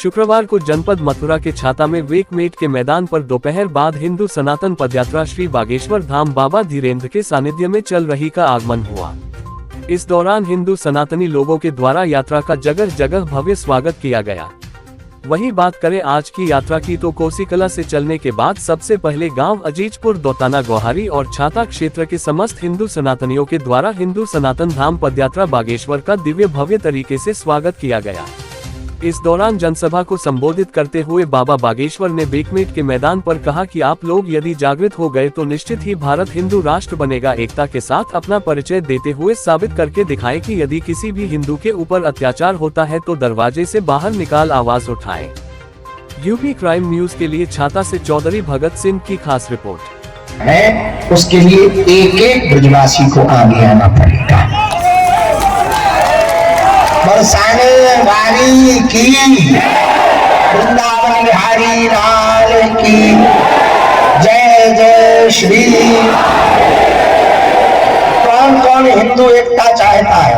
शुक्रवार को जनपद मथुरा के छाता में वेकमेट के मैदान पर दोपहर बाद हिंदू सनातन पदयात्रा श्री बागेश्वर धाम बाबा धीरेन्द्र के सानिध्य में चल रही का आगमन हुआ। इस दौरान हिंदू सनातनी लोगों के द्वारा यात्रा का जगह जगह भव्य स्वागत किया गया। वहीं बात करें आज की यात्रा की तो कोसीकला से चलने के बाद सबसे पहले गांव अजीजपुर दोताना गोहारी और छाता क्षेत्र के समस्त हिंदू सनातनियों के द्वारा हिंदू सनातन धाम पदयात्रा बागेश्वर का दिव्य भव्य तरीके से स्वागत किया गया। इस दौरान जनसभा को संबोधित करते हुए बाबा बागेश्वर ने वेकमेट के मैदान पर कहा कि आप लोग यदि जागृत हो गए तो निश्चित ही भारत हिंदू राष्ट्र बनेगा। एकता के साथ अपना परिचय देते हुए साबित करके दिखाएं कि यदि किसी भी हिंदू के ऊपर अत्याचार होता है तो दरवाजे से बाहर निकाल आवाज उठाएं। यूपी क्राइम न्यूज के लिए छाता से चौधरी भगत सिंह की खास रिपोर्ट है। उसके लिए एक एक ब्रजवासी को आगे आना पड़ेगा। बरसाने वाली की वृंदावन बिहारी लाल की जय जय श्री। कौन कौन हिंदू एकता चाहता है?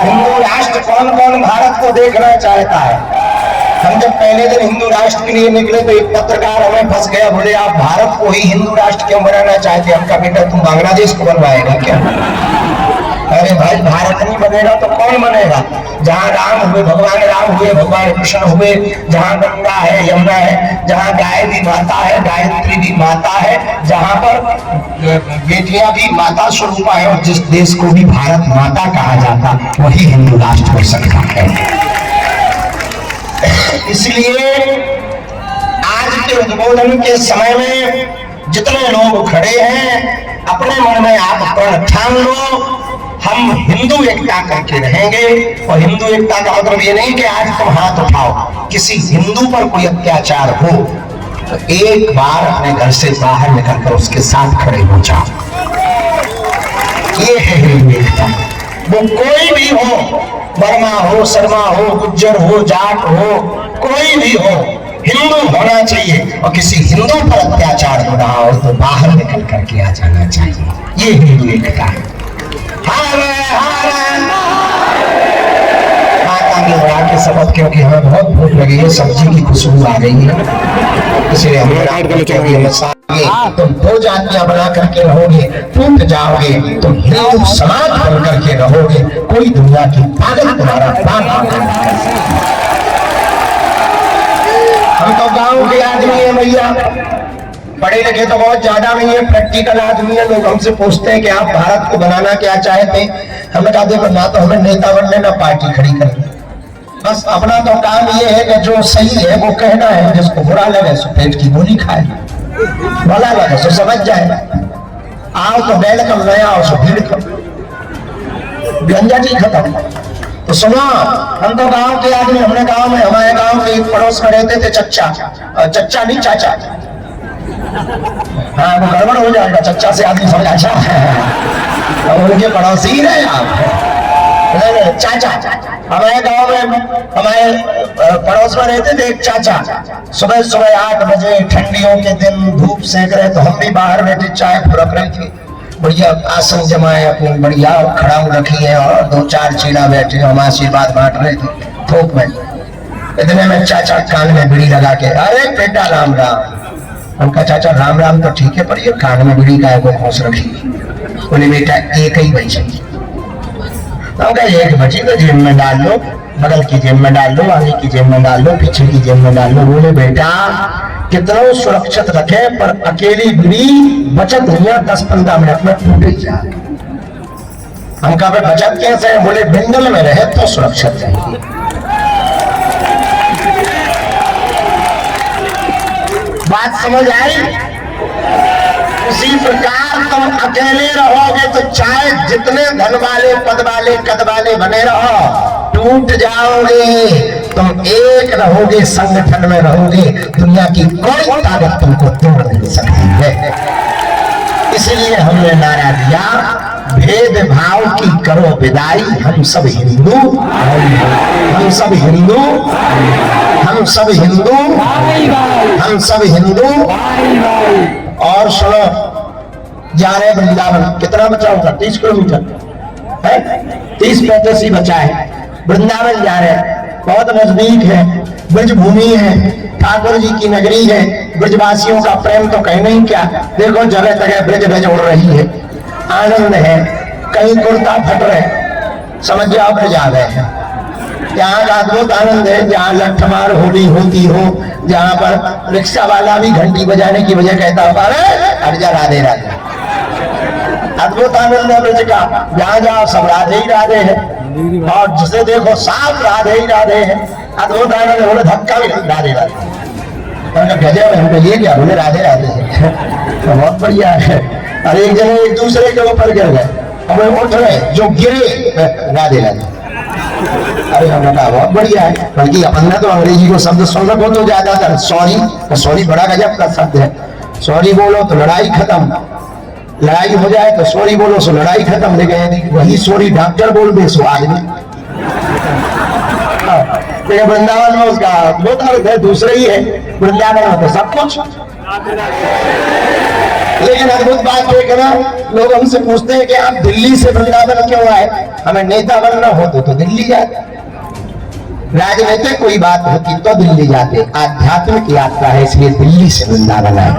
हिंदू राष्ट्र कौन कौन भारत को देखना चाहता है? हम जब पहले दिन हिंदू राष्ट्र के लिए निकले तो एक पत्रकार हमें फंस गया, बोले आप भारत को ही हिंदू राष्ट्र क्यों बनाना चाहते? हमका बेटा तुम बांग्लादेश को बनवाएगा क्या? अरे भाई, भारत नहीं बनेगा तो कौन बनेगा? जहाँ राम हुए, भगवान राम हुए, भगवान कृष्ण हुए, जहाँ गंगा है, यमुना है, जहाँ गाय भी माता है, गायत्री भी माता है, जहाँ पर बेटियां भी माता स्वरूपा है, और जिस देश को भी भारत माता कहा जाता वही हिंदू राष्ट्र हो सकता है। इसलिए आज के उद्बोधन के समय में जितने लोग खड़े हैं, अपने मन में आप प्रण ठान लो, हम हिंदू एकता करके रहेंगे। और हिंदू एकता का मतलब ये नहीं कि आज तुम हाथ उठाओ, किसी हिंदू पर कोई अत्याचार हो तो एक बार अपने घर से बाहर निकलकर उसके साथ खड़े हो जाओ। ये है हिंदू एकता। वो कोई भी हो, वर्मा हो, शर्मा हो, गुज्जर हो, जाट हो, कोई भी हो, हिंदू होना चाहिए। और किसी हिंदू पर अत्याचार हो रहा हो तो बाहर निकल करके आ जाना चाहिए। ये हिंदू एकता है। माता के शपथ, क्योंकि हमें बहुत भूख लगी है, सब्जी की खुशबू आ रही है, इसलिए तुम दो जातियां बना करके रहोगे, टूट जाओगे, तुम हिंदू समाज बन करके रहोगे, कोई दुनिया की ताकत तुम्हारा हम तो गांव के आदमी है भैया, पढ़े लिखे तो बहुत ज्यादा नहीं है, प्रैक्टिकल आदमी है। लोग हमसे पूछते हैं कि आप भारत को बनाना क्या चाहते हैं? हमें कहा देखो, ना तो हमें नेता बनने ना पार्टी खड़ी करनी, बस अपना तो काम ये है कि जो सही है वो कहना है, जिसको बुरा लगे सो पेट की गोली खाए, भला लगे सो समझ जाए। आओ तो वेलकम, नया आओ सो भीड़ करो, व्यंजन ही खत्म। तो सुनो, हम तो गांव के आदमी, हमने गांव में, हमारे गांव के एक पड़ोस में रहते थे चच्चा, चच्चा नहीं चाचा, हाँ वो गड़बड़ हो जाएगा, चच्चा से आदमी समझ अच्छा है, उनके पड़ोसी ही रहे आप, चाचा। हमारे गांव में, हमारे पड़ोस में रहते थे एक चाचा, सुबह सुबह 8 बजे ठंडियों के दिन धूप सेक रहे, तो हम भी बाहर बैठे चाय फुरक रहे थे, बढ़िया आसन जमाए, अपनी बढ़िया खड़ाऊ रखी है, और 2-4 चीला बैठे, हम आशीर्वाद बांट रहे थे थोक में। इतने में चाचा कान में बीड़ी लगा के, अरे बेटा राम राम। उनका चाचा राम राम तो ठीक है, पर ये कान में बीड़ी गाय को खोस रखी। बोले बेटा एक ही बची, उनका एक बची तो जेब में डाल लो, बगल की जेब में डाल लो, आगे की जेब में डाल लो, पीछे की जेब में डाल लो। बोले बेटा कितना सुरक्षित रखे, पर अकेली बीड़ी बचत हुई 10-15 मिनट में टूट ही जाए। हम कहा बचत कैसे? बोले बिंदल में रहे तो सुरक्षित रहेगी। बात समझ आई? उसी प्रकार तुम अकेले रहोगे तो चाहे जितने धन वाले, पद वाले, कद वाले बने रहो, टूट जाओगे। तुम एक रहोगे, संगठन में रहोगे, दुनिया की कोई ताकत तुमको तोड़ नहीं सकती है। इसलिए हमने नारा दिया, भेदभाव की करो विदाई, हम सब हिंदू, हम सब हिंदू, हम सब हिंदू, हम सब हिंदू। और सुनो, जा रहे वृंदावन, कितना बचा होगा? 30 किलोमीटर है, 30-35 ही बचा है। वृंदावन जा रहे, बहुत नजदीक है, ब्रज भूमि है, ठाकुर जी की नगरी है, ब्रजवासियों का प्रेम तो कहना ही क्या। देखो जगह जगह ब्रज ब्रज उड़ रही है, आनंद है, कहीं कुर्ता फट रहे, समझ जाओ ब्रज आ गए हैं। यहाँ का अद्भुत आनंद है, जहाँ लठमार होली होती हो, जहाँ पर रिक्शा वाला भी घंटी बजाने की वजह कहता होगा अरे हट जा राधे राधे। अद्भुत आनंद है ब्रज का, जहाँ जाओ सब राधे ही राधे है, और जिसे देखो साफ राधे ही राधे है। अद्भुत आनंद बोले धक्का भी राधे राधे, गजब हमको ये क्या बोले राधे राधे है। तो बहुत बढ़िया है। और एक जने एक दूसरे के ऊपर गिर गए, अब उठ रहे, जो गिरे राधे राधे। अरे हमने कहा बहुत बढ़िया है, बल्कि अपन ने तो अंग्रेजी को शब्द सुन रखो तो ज्यादातर सॉरी, तो सॉरी बड़ा गजब का शब्द है। सॉरी बोलो तो लड़ाई खत्म, लड़ाई हो जाए तो सॉरी बोलो सो लड़ाई खत्म। लेकिन वही सॉरी डॉक्टर बोल दे सो आदमी। लेकिन वृंदावन में उसका बहुत अर्थ है दूसरे ही है, वृंदावन में तो सब कुछ। लेकिन अद्भुत बात ये ना, लोग हमसे पूछते हैं कि आप दिल्ली से वृंदावन क्यों आए, हमें नेता बनना हो तो दिल्ली जाते, राजनीतिक कोई बात होती तो दिल्ली जाते, आध्यात्मिक यात्रा है इसलिए दिल्ली से वृंदावन आए,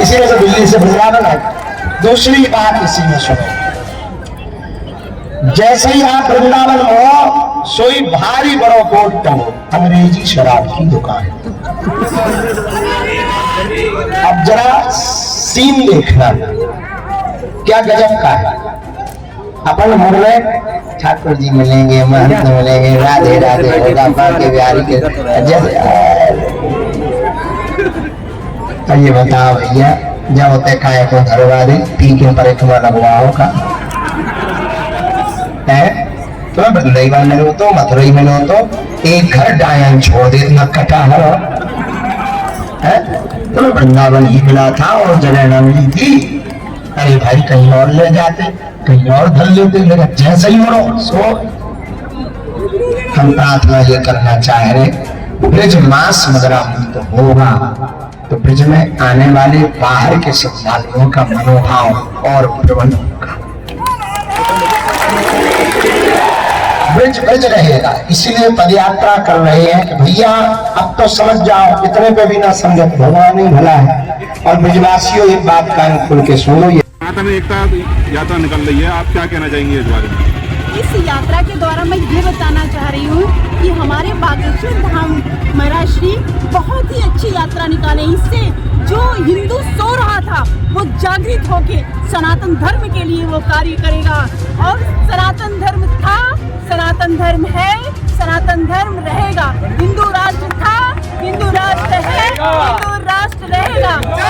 इसी वजह से दिल्ली से वृंदावन आए। दूसरी बात इसी में सुनो, जैसे ही आप वृंदावन हो सोई भारी बड़ो बोर्ड टंगो अंग्रेजी शराब की दुकान। अब जरा सीन देखना क्या गजब का है। अपन मुड़ में ठाकुर जी मिलेंगे, महंत मिलेंगे, राधे राधे होगा, बांके बिहारी के जैसे। ये बताओ भैया, जब होते काय को धरवा दे पी के परिक्रमा लगवाओ का है, तुम्हें वृंदावन में हो तो मथुरई में हो तो एक घर डायन छोड़ दे इतना कटाहर है। तुम्हें वृंदावन ही मिला था और जगह न मिली थी, अरे भाई कहीं और ले जाते, कहीं और धर लेते, लेकिन जैसे ही हो सो। हम प्रार्थना ये करना चाह रहे, ब्रज मास मदरा तो होगा तो ब्रज में आने वाले बाहर के श्रद्धालुओं का मनोभाव और प्रबल होगा, ब्रज ब्रज रहेगा। इसीलिए पदयात्रा कर रहे हैं कि भैया अब तो समझ जाओ, इतने पे भी ना संगत, भगवान ही भला है। और ब्रजवासियों एक बात कान खोल के सुनो, ये एकता यात्रा निकल रही है, आप क्या कहना चाहेंगे इस बारे में? इस यात्रा के द्वारा मैं ये बताना चाह रही हूँ कि हमारे बागेश्वर धाम महाराज श्री बहुत ही अच्छी यात्रा निकाले। इससे जो हिंदू सो रहा था वो जागृत होके सनातन धर्म के लिए वो कार्य करेगा। और सनातन धर्म था, सनातन धर्म है, सनातन धर्म रहेगा। हिंदू राष्ट्र था, हिंदू राष्ट्र है, हिंदू राष्ट्र रहेगा। जय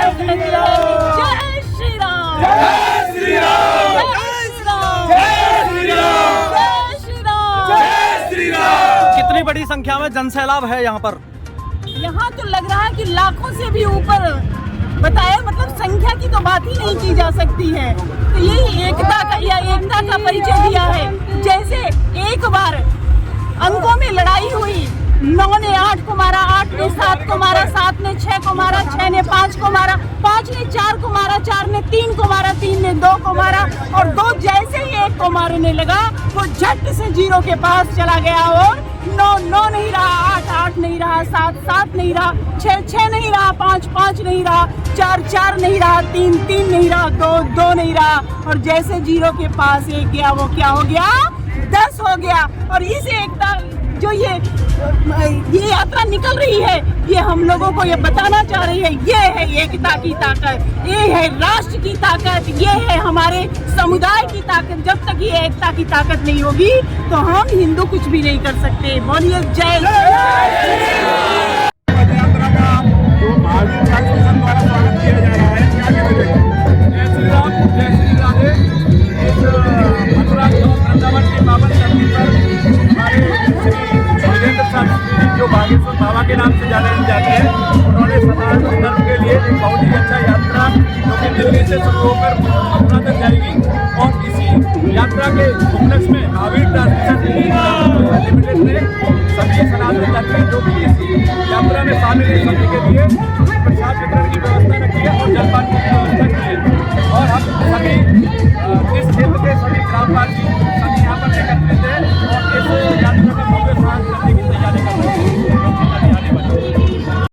श्री राम, जय श्री राम, जय श्री राम, जय श्री राम, जय श्री राम, जय श्री राम। कितनी बड़ी संख्या में जनसैलाब है यहाँ पर? यहाँ तो लग रहा है कि लाखों से भी ऊपर बताया, मतलब संख्या की तो बात ही नहीं की जा सकती है। तो यही एकता का परिचय दिया है। जैसे एक बार अंकों में लड़ाई हुई, 9 ने 8 को मारा, 8 ने 7 को मारा, 7 ने 6 को मारा, 6 ने 5 को मारा, 5 ने 4 को मारा, 4 ने 3 को मारा, 3 ने 2 को मारा, और 2 जैसे ही 1 को मारने लगा वो झट से 0 के पास चला गया। और 9 नहीं रहा, 8 नहीं रहा, 7 नहीं रहा, 6 नहीं रहा, 5 नहीं रहा, 4 नहीं रहा, 3 नहीं रहा, 2 नहीं रहा। और जैसे 0 के पास 1 गया वो क्या हो गया, 10 हो गया। और इस एकता जो ये यात्रा निकल रही है, ये हम लोगों को ये बताना चाह रही है, ये है एकता की ताकत, ये है राष्ट्र की ताकत, ये है हमारे समुदाय की ताकत। जब तक ये एकता की ताकत नहीं होगी तो हम हिंदू कुछ भी नहीं कर सकते। बोलिए जय जो बागेश्वर बाबा के नाम से जाने जाते हैं, उन्होंने सनातन धर्म के लिए एक बहुत ही अच्छा यात्रा जो कि दिल्ली से शुरू होकर मथुरा तक जाएगी। और इसी यात्रा के उपलक्ष्य में महावीर ट्रांसमिशन लिमिटेड ने सभी सनातन धर्म जो भी इस यात्रा में शामिल